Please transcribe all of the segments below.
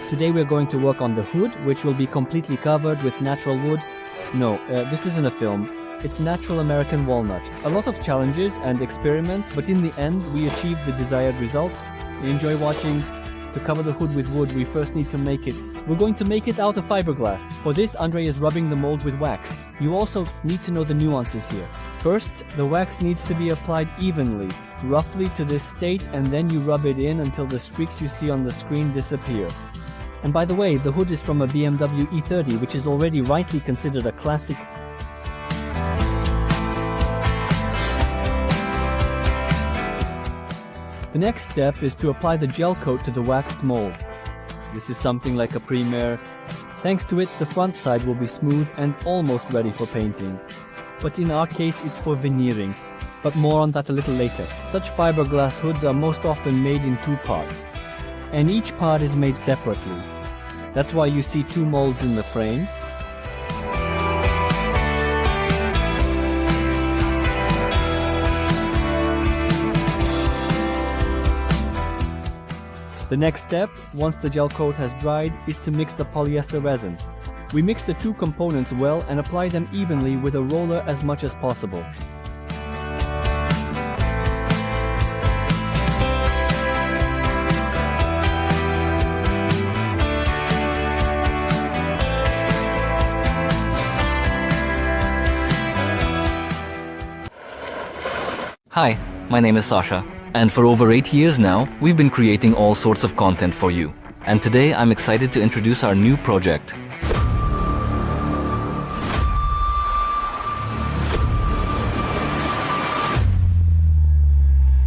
Today we're going to work on the hood, which will be completely covered with natural wood. No, this isn't a film. It's natural American walnut. A lot of challenges and experiments, but in the end we achieved the desired result. Enjoy watching. To cover the hood with wood, we first need to make it. We're going to make it out of fiberglass. For this, Andre is rubbing the mold with wax. You also need to know the nuances here. First, the wax needs to be applied evenly, roughly to this state, and then you rub it in until the streaks you see on the screen disappear. And by the way, the hood is from a BMW E30, which is already rightly considered a classic. The next step is to apply the gel coat to the waxed mold. This is something like a primer. Thanks to it, the front side will be smooth and almost ready for painting. But in our case, it's for veneering. But more on that a little later. Such fiberglass hoods are most often made in two parts, and each part is made separately. That's why you see two molds in the frame. The next step, once the gel coat has dried, is to mix the polyester resin. We mix the two components well and apply them evenly with a roller as much as possible. Hi, my name is Sasha. And for over 8 years now, we've been creating all sorts of content for you. And today I'm excited to introduce our new project.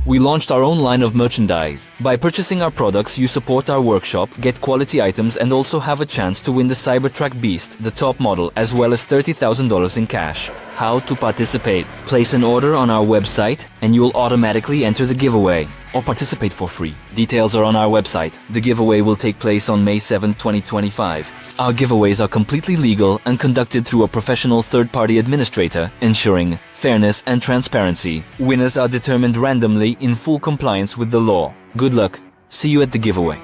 We launched our own line of merchandise. By purchasing our products, you support our workshop, get quality items, and also have a chance to win the Cybertruck BEAST, the top model, as well as $30,000 in cash. How to participate? Place an order on our website and you will automatically enter the giveaway or participate for free. Details are on our website. The giveaway will take place on May 7, 2025. Our giveaways are completely legal and conducted through a professional third-party administrator, ensuring fairness and transparency. Winners are determined randomly in full compliance with the law. Good luck. See you at the giveaway.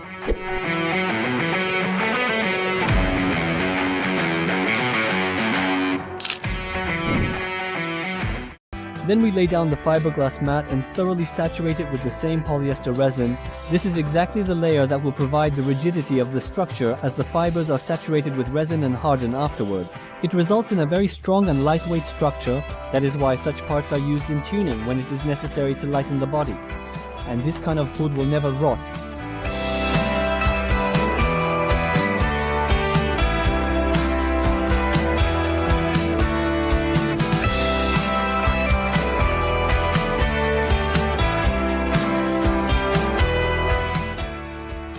Then we lay down the fiberglass mat and thoroughly saturate it with the same polyester resin. This is exactly the layer that will provide the rigidity of the structure, as the fibers are saturated with resin and harden afterward. It results in a very strong and lightweight structure. That is why such parts are used in tuning when it is necessary to lighten the body. And this kind of hood will never rot.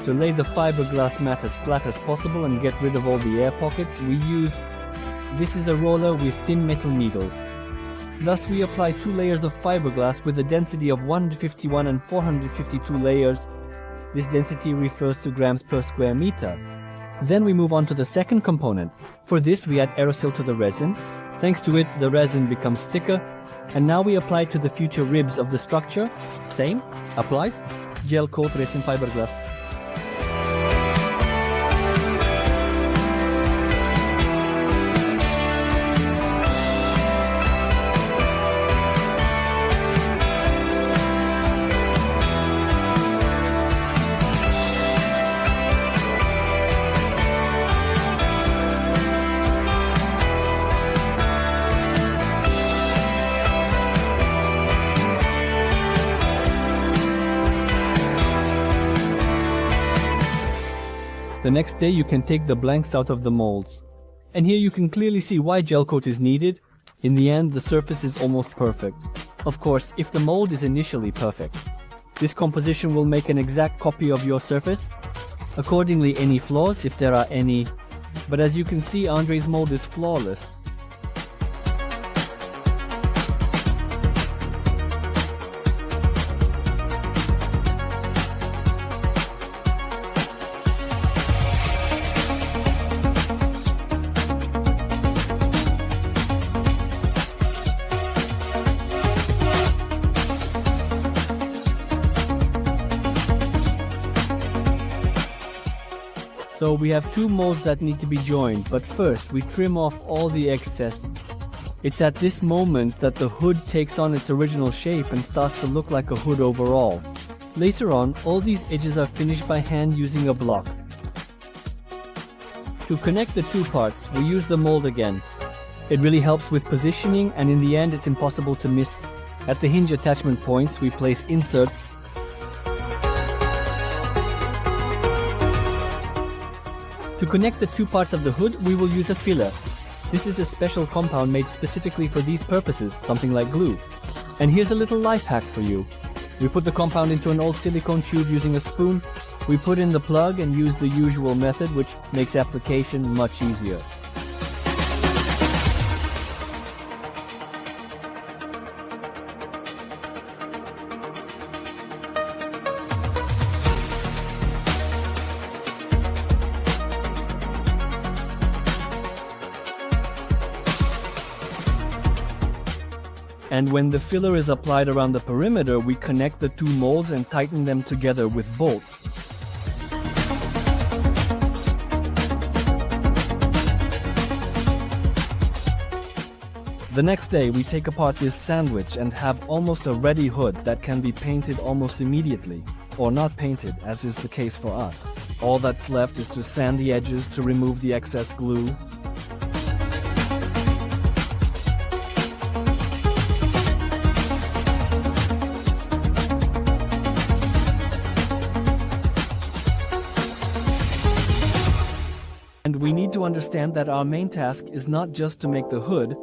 To lay the fiberglass mat as flat as possible and get rid of all the air pockets, this is a roller with thin metal needles. Thus we apply 2 layers of fiberglass with a density of 151 and 452 layers. This density refers to grams per square meter. Then we move on to the second component. For this we add aerosol to the resin. Thanks to it, the resin becomes thicker. And now we apply it to the future ribs of the structure. Same, applies, gel coat resin fiberglass. The next day you can take the blanks out of the molds. And here you can clearly see why gel coat is needed. In the end, the surface is almost perfect. Of course, if the mold is initially perfect. This composition will make an exact copy of your surface. Accordingly, any flaws, if there are any. But as you can see, Andre's mold is flawless. So we have two molds that need to be joined, but first we trim off all the excess. It's at this moment that the hood takes on its original shape and starts to look like a hood overall. Later on, all these edges are finished by hand using a block. To connect the two parts, we use the mold again. It really helps with positioning, and in the end it's impossible to miss. At the hinge attachment points, we place inserts. To connect the two parts of the hood, we will use a filler. This is a special compound made specifically for these purposes, something like glue. And here's a little life hack for you. We put the compound into an old silicone tube using a spoon. We put in the plug and use the usual method, which makes application much easier. And when the filler is applied around the perimeter, we connect the two molds and tighten them together with bolts. The next day, we take apart this sandwich and have almost a ready hood that can be painted almost immediately, or not painted, as is the case for us. All that's left is to sand the edges to remove the excess glue. And we need to understand that our main task is not just to make the hood,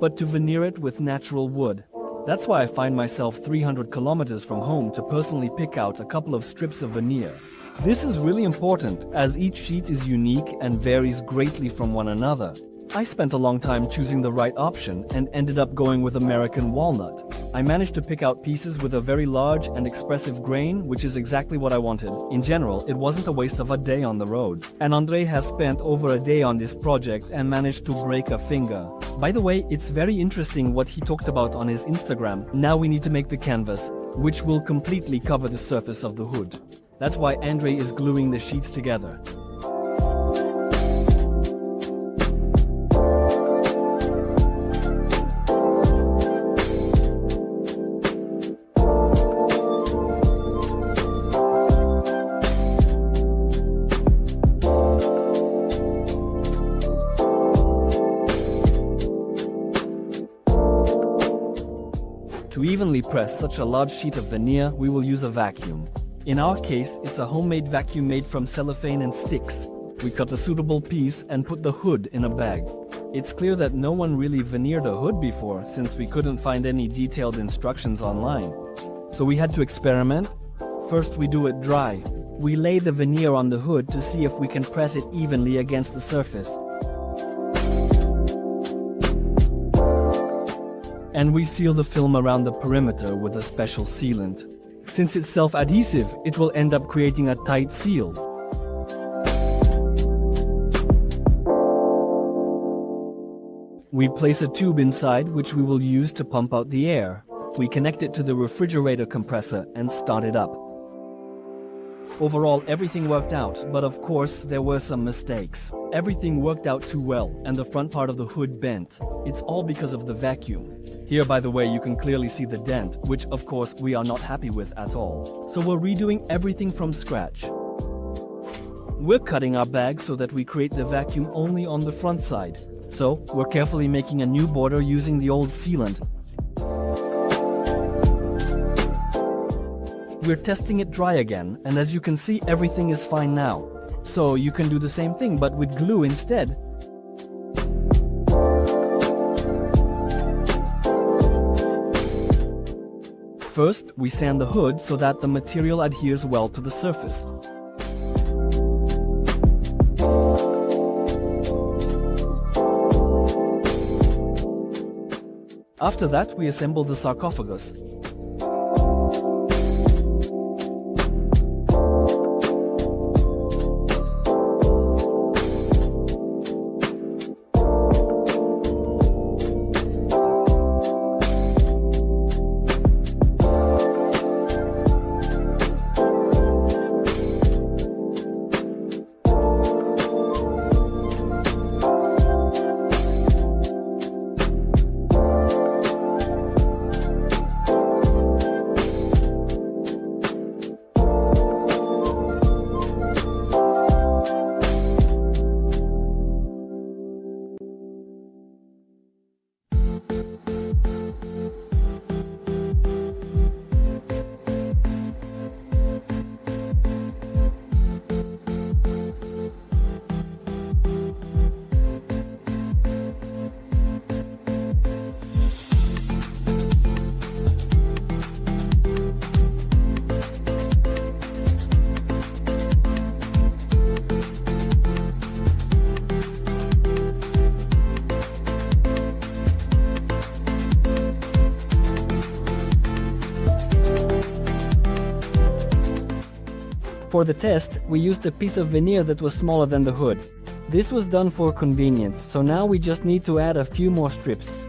but to veneer it with natural wood. That's why I find myself 300 kilometers from home to personally pick out a couple of strips of veneer. This is really important, as each sheet is unique and varies greatly from one another. I spent a long time choosing the right option and ended up going with American walnut. I managed to pick out pieces with a very large and expressive grain, which is exactly what I wanted. In general, it wasn't a waste of a day on the road. And Andre has spent over a day on this project and managed to break a finger. By the way, it's very interesting what he talked about on his Instagram. Now we need to make the canvas, which will completely cover the surface of the hood. That's why Andre is gluing the sheets together. To evenly press such a large sheet of veneer, we will use a vacuum. In our case, it's a homemade vacuum made from cellophane and sticks. We cut a suitable piece and put the hood in a bag. It's clear that no one really veneered a hood before, since we couldn't find any detailed instructions online. So we had to experiment. First we do it dry. We lay the veneer on the hood to see if we can press it evenly against the surface. And we seal the film around the perimeter with a special sealant. Since it's self-adhesive, it will end up creating a tight seal. We place a tube inside, which we will use to pump out the air. We connect it to the refrigerator compressor and start it up. Overall, everything worked out, but of course, there were some mistakes. Everything worked out too well, and the front part of the hood bent. It's all because of the vacuum. Here, by the way, you can clearly see the dent, which of course we are not happy with at all. So we're redoing everything from scratch. We're cutting our bag so that we create the vacuum only on the front side. So, we're carefully making a new border using the old sealant. We're testing it dry again, and as you can see, everything is fine now. So you can do the same thing, but with glue instead. First, we sand the hood so that the material adheres well to the surface. After that, we assemble the sarcophagus. For the test, we used a piece of veneer that was smaller than the hood. This was done for convenience, so now we just need to add a few more strips.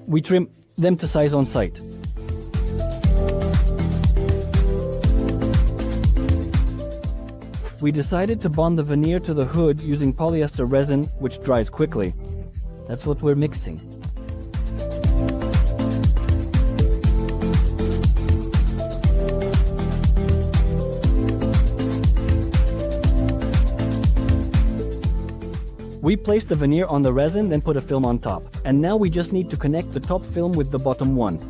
We trim them to size on site. We decided to bond the veneer to the hood using polyester resin, which dries quickly. That's what we're mixing. We placed the veneer on the resin, then put a film on top. And now we just need to connect the top film with the bottom one.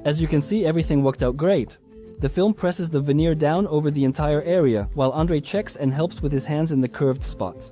As you can see, everything worked out great. The film presses the veneer down over the entire area, while Andre checks and helps with his hands in the curved spots.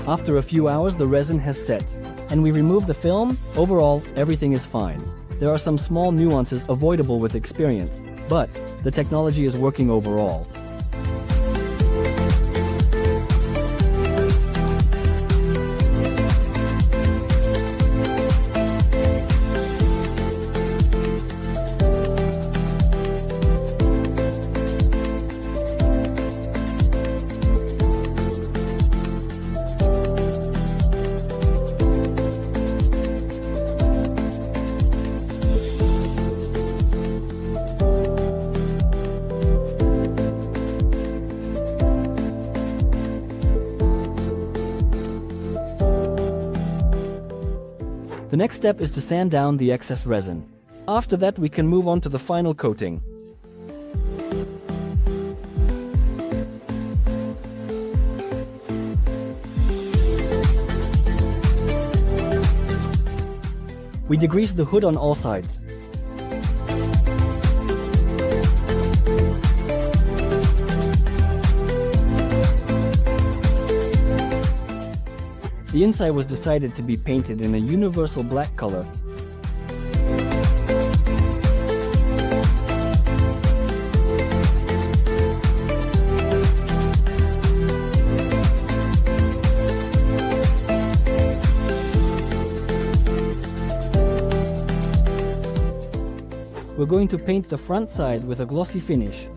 After a few hours, the resin has set, and we remove the film. Overall, everything is fine. There are some small nuances avoidable with experience, but the technology is working overall. The next step is to sand down the excess resin. After that, we can move on to the final coating. We degrease the hood on all sides. The inside was decided to be painted in a universal black color. We're going to paint the front side with a glossy finish.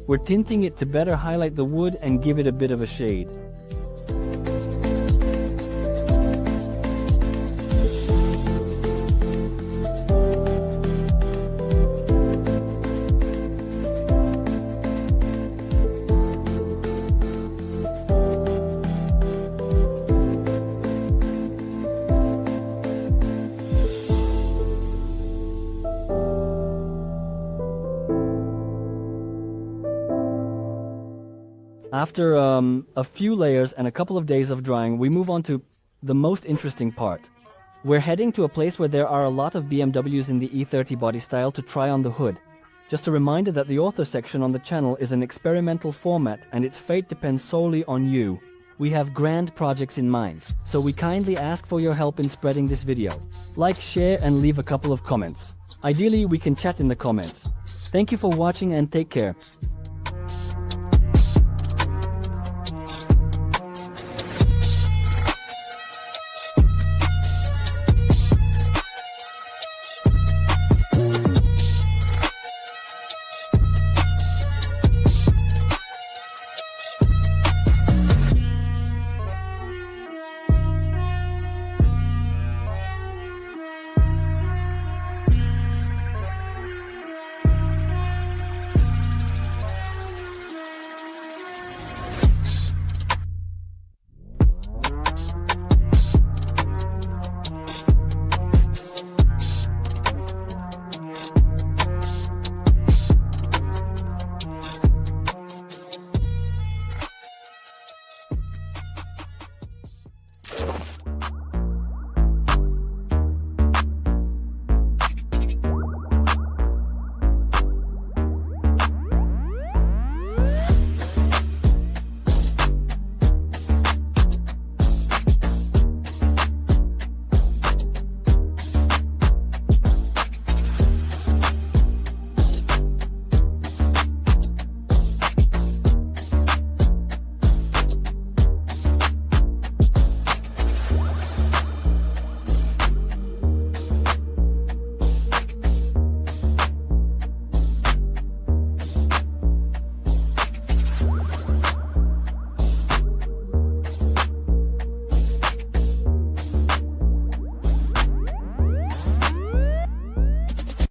We're tinting it to better highlight the wood and give it a bit of a shade. After a few layers and a couple of days of drying, we move on to the most interesting part. We're heading to a place where there are a lot of BMWs in the E30 body style to try on the hood. Just a reminder that the author section on the channel is an experimental format and its fate depends solely on you. We have grand projects in mind, so we kindly ask for your help in spreading this video. Like, share and leave a couple of comments. Ideally, we can chat in the comments. Thank you for watching and take care.